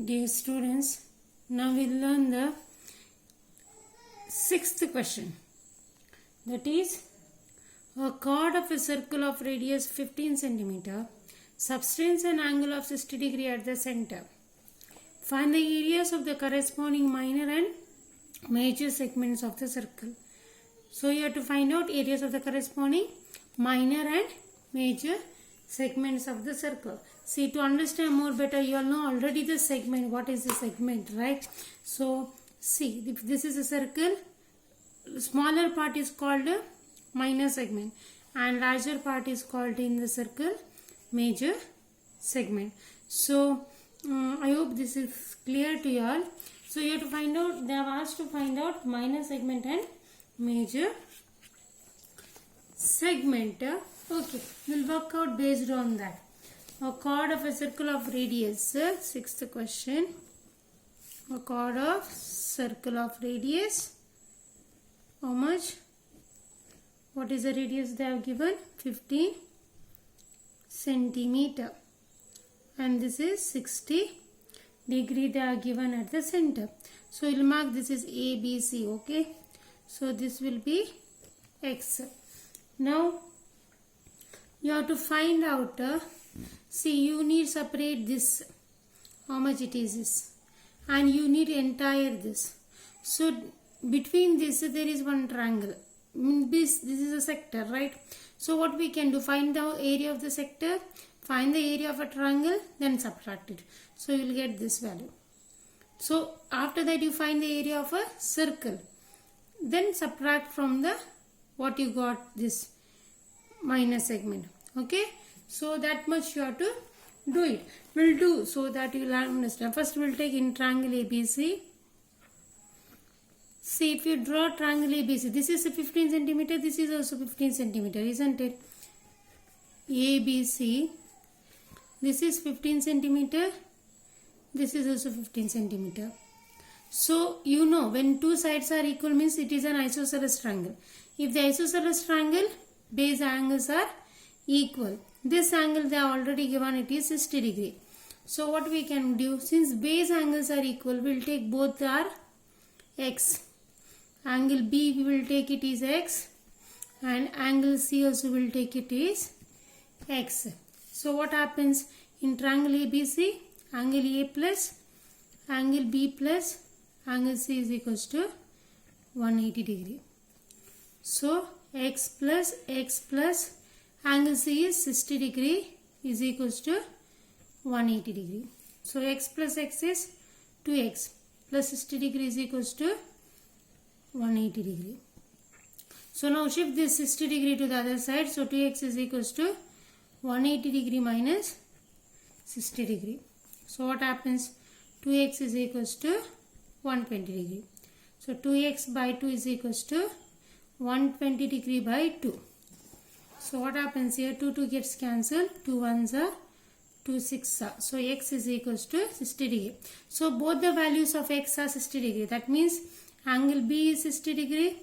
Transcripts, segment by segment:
Dear students, now we learn the sixth question. That is, a chord of a circle of radius 15 cm subtends an angle of 60 degree at the center. Find the areas of the corresponding minor and major segments of the circle. So you have to find out areas of the corresponding minor and major segments of the circle. See, to understand more better, you all know already the segment. What is the segment, right? So see, if this is a circle, smaller part is called a minor segment and larger part is called in the circle major segment. So I hope this is clear to you all. So you have to find out, they have asked to find out minor segment and major segment. Okay, we'll work out based on that. A chord of a circle of radius, sixth question. A chord of circle of radius, how much? What is the radius they have given? 15 centimeter. And this is 60 degree they are given at the center. So we'll mark this is ABC, okay? So this will be X. Now you have to find out, see, you need separate this, how much it is this, and you need entire this. So between this there is one triangle. This is a sector, right? So what we can do, find the area of the sector, find the area of a triangle, then subtract it. So you will get this value. So after that you find the area of a circle, then subtract from the what you got, this minor segment. Okay, so that much you have to do it. We'll do so that you will understand. First we'll take in triangle ABC. See, if you draw triangle ABC, this is a 15 centimeter, this is also 15 centimeter, isn't it? ABC, this is 15 centimeter, this is also 15 centimeter. So you know, when two sides are equal means it is an isosceles triangle. If the isosceles triangle base angles are equal, this angle they are already given, it is 60 degree. So what we can do, since base angles are equal, we will take both are X. Angle B we will take it is X, and angle C also will take it is X. So what happens in triangle ABC, angle A plus angle B plus angle C is equals to 180 degree. So X plus angle C is 60 degree is equals to 180 degree. So X plus X is 2X plus 60 degree is equals to 180 degree. So now shift this 60 degree to the other side. So 2X is equals to 180 degree minus 60 degree. So what happens? 2X is equals to 120 degree. So 2X by 2 is equals to 120 degree by 2. So what happens here? 2 gets cancelled. 2 1s are 2 6 are. So X is equals to 60 degree. So both the values of X are 60 degree. That means angle B is 60 degree,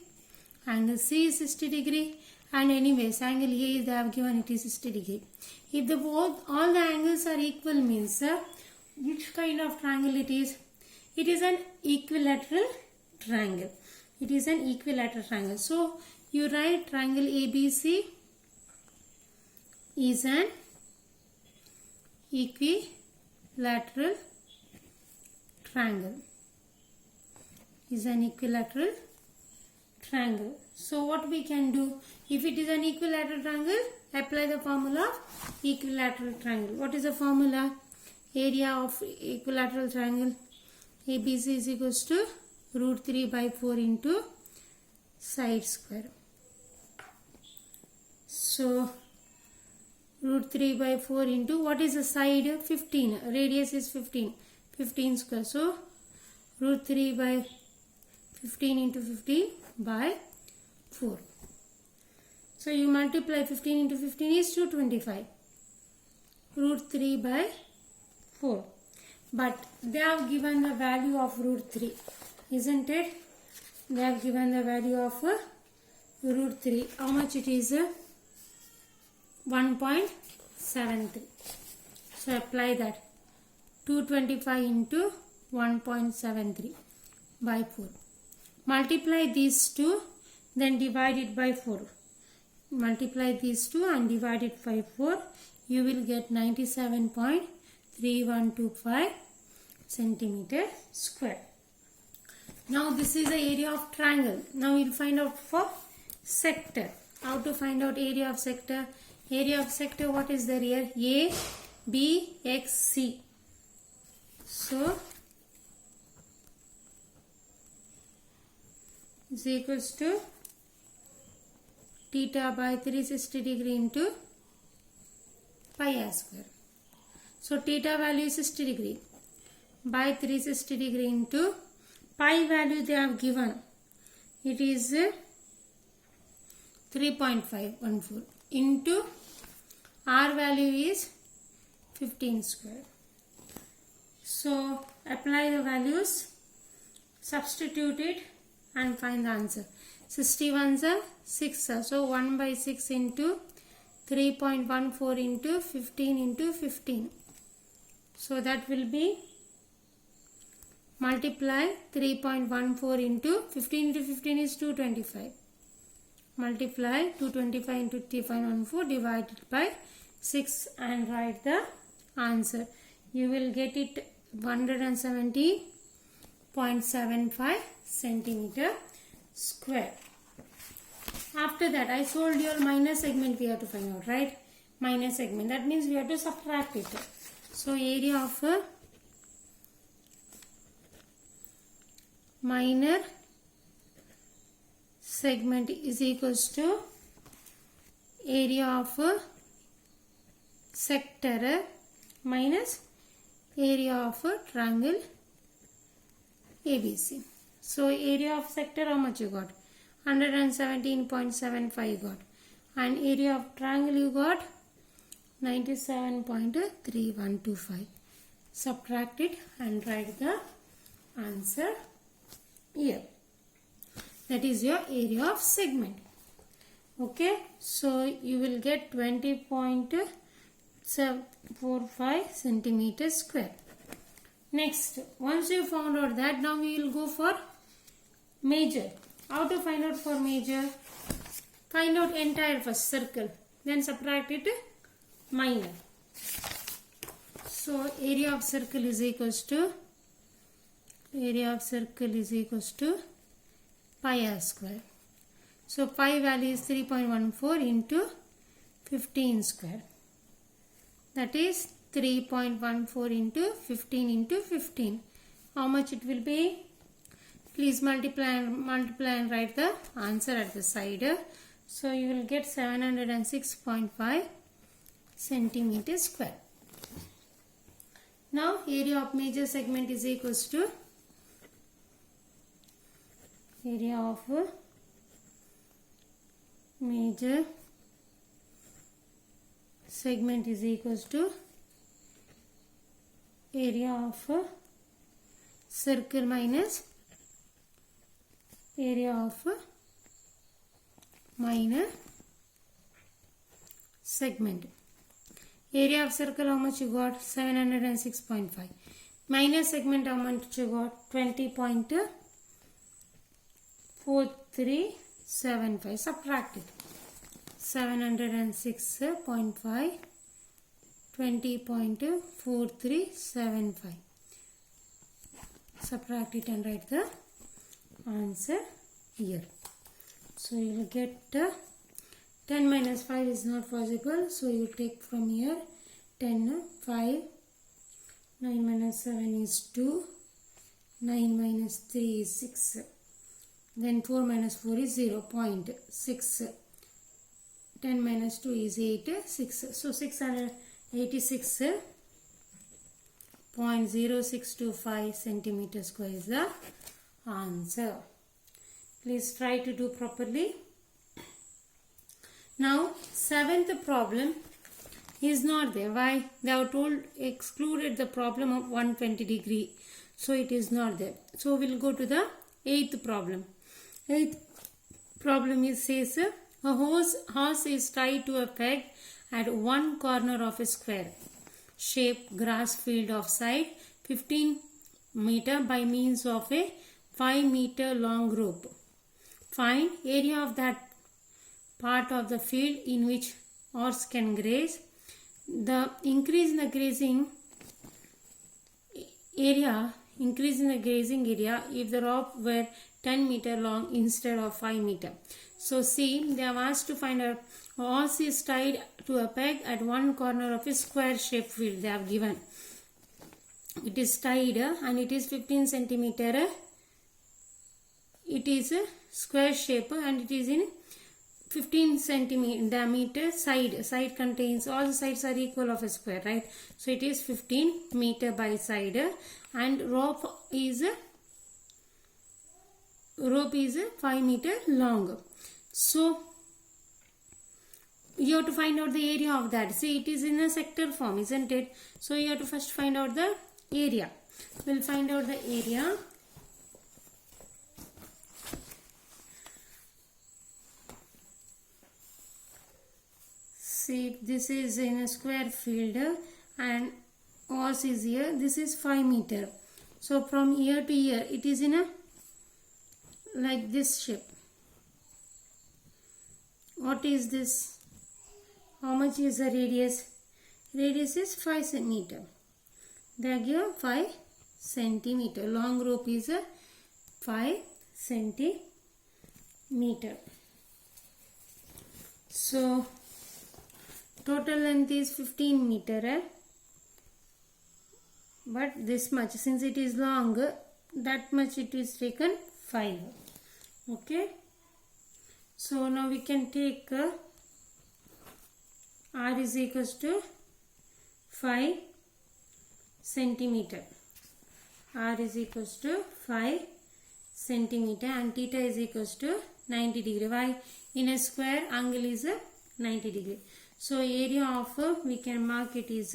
angle C is 60 degree, and anyways angle A they have given it is 60 degree. If the all the angles are equal means which kind of triangle it is? It is an equilateral triangle. It is an equilateral triangle. So you write triangle ABC is an equilateral triangle. Is an equilateral triangle. So what we can do, if it is an equilateral triangle, apply the formula of equilateral triangle. What is the formula? Area of equilateral triangle ABC is equals to root 3 by 4 into side square. So root 3 by 4 into, what is the side? 15. Radius is 15. 15 square. So root 3 by 15 into 15 by 4. So you multiply 15 into 15 is 225. Root 3 by 4. But they have given the value of root 3. Isn't it? They have given the value of root 3. How much it is? 1.73. So apply that. 225 into 1.73 by 4. Multiply these two, then divide it by 4. Multiply these two and divide it by 4. You will get 97.3125 centimeter square. Now this is the area of triangle. Now we will find out for sector. How to find out area of sector? Area of sector, what is there here? A, B, X, C. So is equals to theta by 360 degree into pi r square. So theta value is 60 degree by 360 degree into pi value they have given. It is 3.514 into r value is 15 square. So apply the values, substitute it and find the answer. 61 is 6. So 1 by 6 into 3.14 into 15 into 15. So that will be multiply 3.14 into 15 into 15 is 225. Multiply 225 into 3.14 divided by 6 and write the answer. You will get it 170.75 centimeter square. After that, I told you minor segment we have to find out, right? Minor segment. That means we have to subtract it. So area of a minor segment is equals to area of a sector minus area of a triangle ABC. So area of sector, how much you got? 117.75 got. And area of triangle you got 97.3125. Subtract it and write the answer here. That is your area of segment. Okay. So you will get 20.45 centimeters square. Next, once you found out that, now we will go for major. How to find out for major? Find out entire first circle, then subtract it minor. So area of circle is equals to pi r square. So pi value is 3.14 into 15 square. That is 3.14 into 15 into 15. How much it will be? Please multiply and write the answer at the side. So you will get 706.5 centimeters square. Now area of major segment is equals to area of major segment is equals to area of circle minus area of minor segment. Area of circle, how much you got? 706.5. Minor segment, how much you got? 20.4375. Subtract it. 706.5 20.4375. Subtract it and write the answer here. So you will get 10 minus 5 is not possible. So you take from here 10, 5, 9 minus 7 is 2, 9 minus 3 is 6. Then 4 minus 4 is 0.6. 10 minus 2 is 8, 6. So 686.0625 centimeter square is the answer. Please try to do properly. Now, seventh problem is not there. Why? They have excluded the problem of 120 degree. So it is not there. So we will go to the eighth problem. Eighth problem says a horse is tied to a peg at one corner of a square. shape grass field of side 15 meter by means of a 5 meter long rope. Find area of that part of the field in which horse can graze. The increase in the grazing area if the rope were 10 meter long instead of 5 meter. So see, they have asked to find a horse is tied to a peg at one corner of a square shaped field. They have given. It is tied and it is 15 centimeter. It is a square shape and it is in 15 centimeter diameter side. Side contains, all the sides are equal of a square, right? So it is 15 meter by side and rope is 5 meter long. So you have to find out the area of that. See, it is in a sector form, isn't it? So you have to first find out the area. We'll find out the area. See, this is in a square field and horse is here. This is 5 meter. So from here to here, it is in a like this shape. What is this? How much is the radius? Radius is 5 centimeter. They give 5 centimeter. Long rope is 5 centimeter. So total length is 15 meter. But this much, since it is long, that much it is taken 5. Okay. So now we can take R is equals to 5 centimeter. R is equals to 5 centimeter and theta is equals to 90 degree. Why? In a square, angle is 90 degree. So area of we can mark it is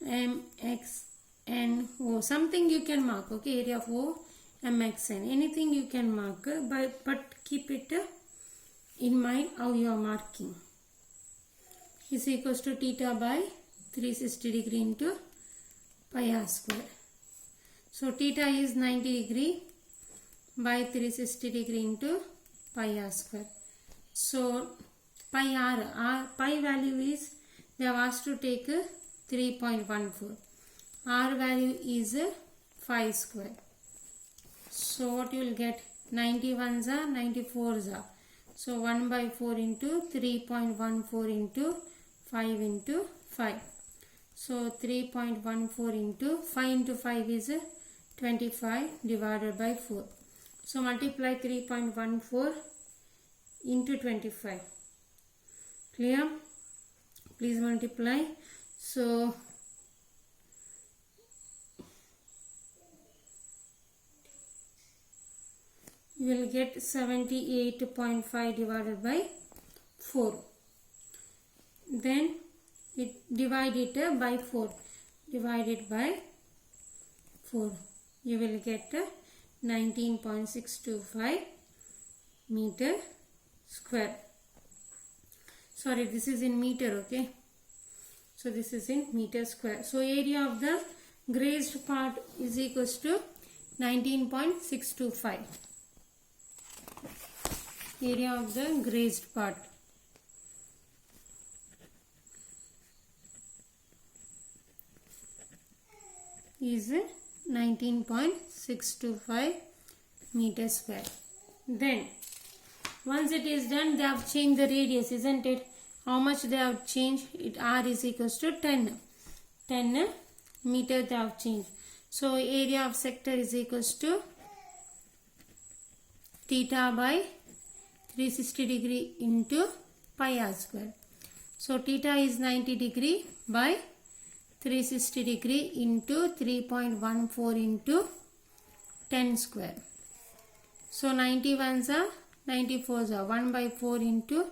MXNO. Something you can mark. Okay, area of O, MXN. Anything you can mark, but keep it in mind how you are marking. Is equals to theta by 360 degree into pi r square. So theta is 90 degree by 360 degree into pi r square. So pi value is, they have asked to take 3.14. R value is 5 square. So what you will get? 91s are 94s are. So 1 by 4 into 3.14 into 5 into 5. So 3.14 into 5 into 5 is 25 divided by 4. So multiply 3.14 into 25. Clear? Please multiply. So you will get 78.5 divided by 4. Then divide it by 4. Divide it by 4. You will get 19.625 meter square. Sorry, this is in meter, okay? So this is in meter square. So area of the grazed part is equals to 19.625. Area of the grazed part. Is 19.625 meter square. Then once it is done, they have changed the radius, isn't it? How much they have changed? It R is equals to 10 meter they have changed. So area of sector is equals to theta by 360 degree into pi r square. So theta is 90 degree by 360 degree into 3.14 into 10 square. So 91s are 94s are 1 by 4 into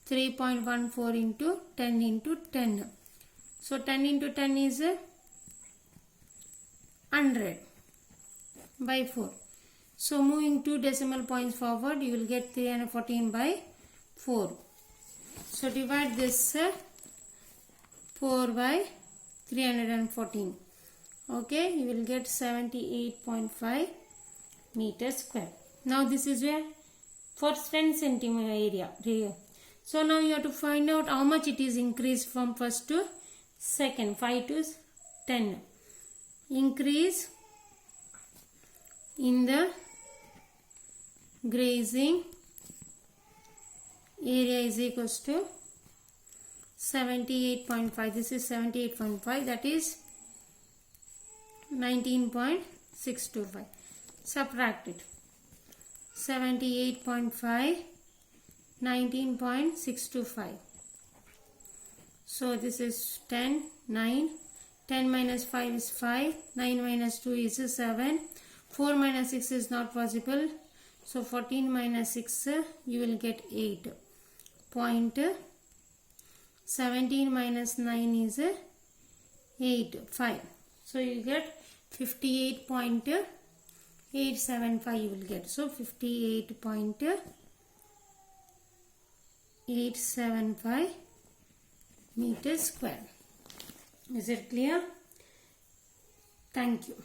3.14 into 10 into 10. So 10 into 10 is 100 by 4. So moving 2 decimal points forward, you will get 314 by 4. So divide this 4 by 314. Okay, you will get 78.5 meters square. Now this is where for 10 centimeter area. So now you have to find out how much it is increased from first to second, 5 to 10. Increase in the grazing area is equals to 78.5. This is 78.5, that is 19.625. Subtract it. 78.5, 19.625. So this is 10, 9. 10 minus 5 is 5. 9 minus 2 is 7. 4 minus 6 is not possible. So 14 minus 6, you will get 8. 17 minus 9 is 8, 5. So you get 58.875 you will get. So 58.875 meters square. Is it clear? Thank you.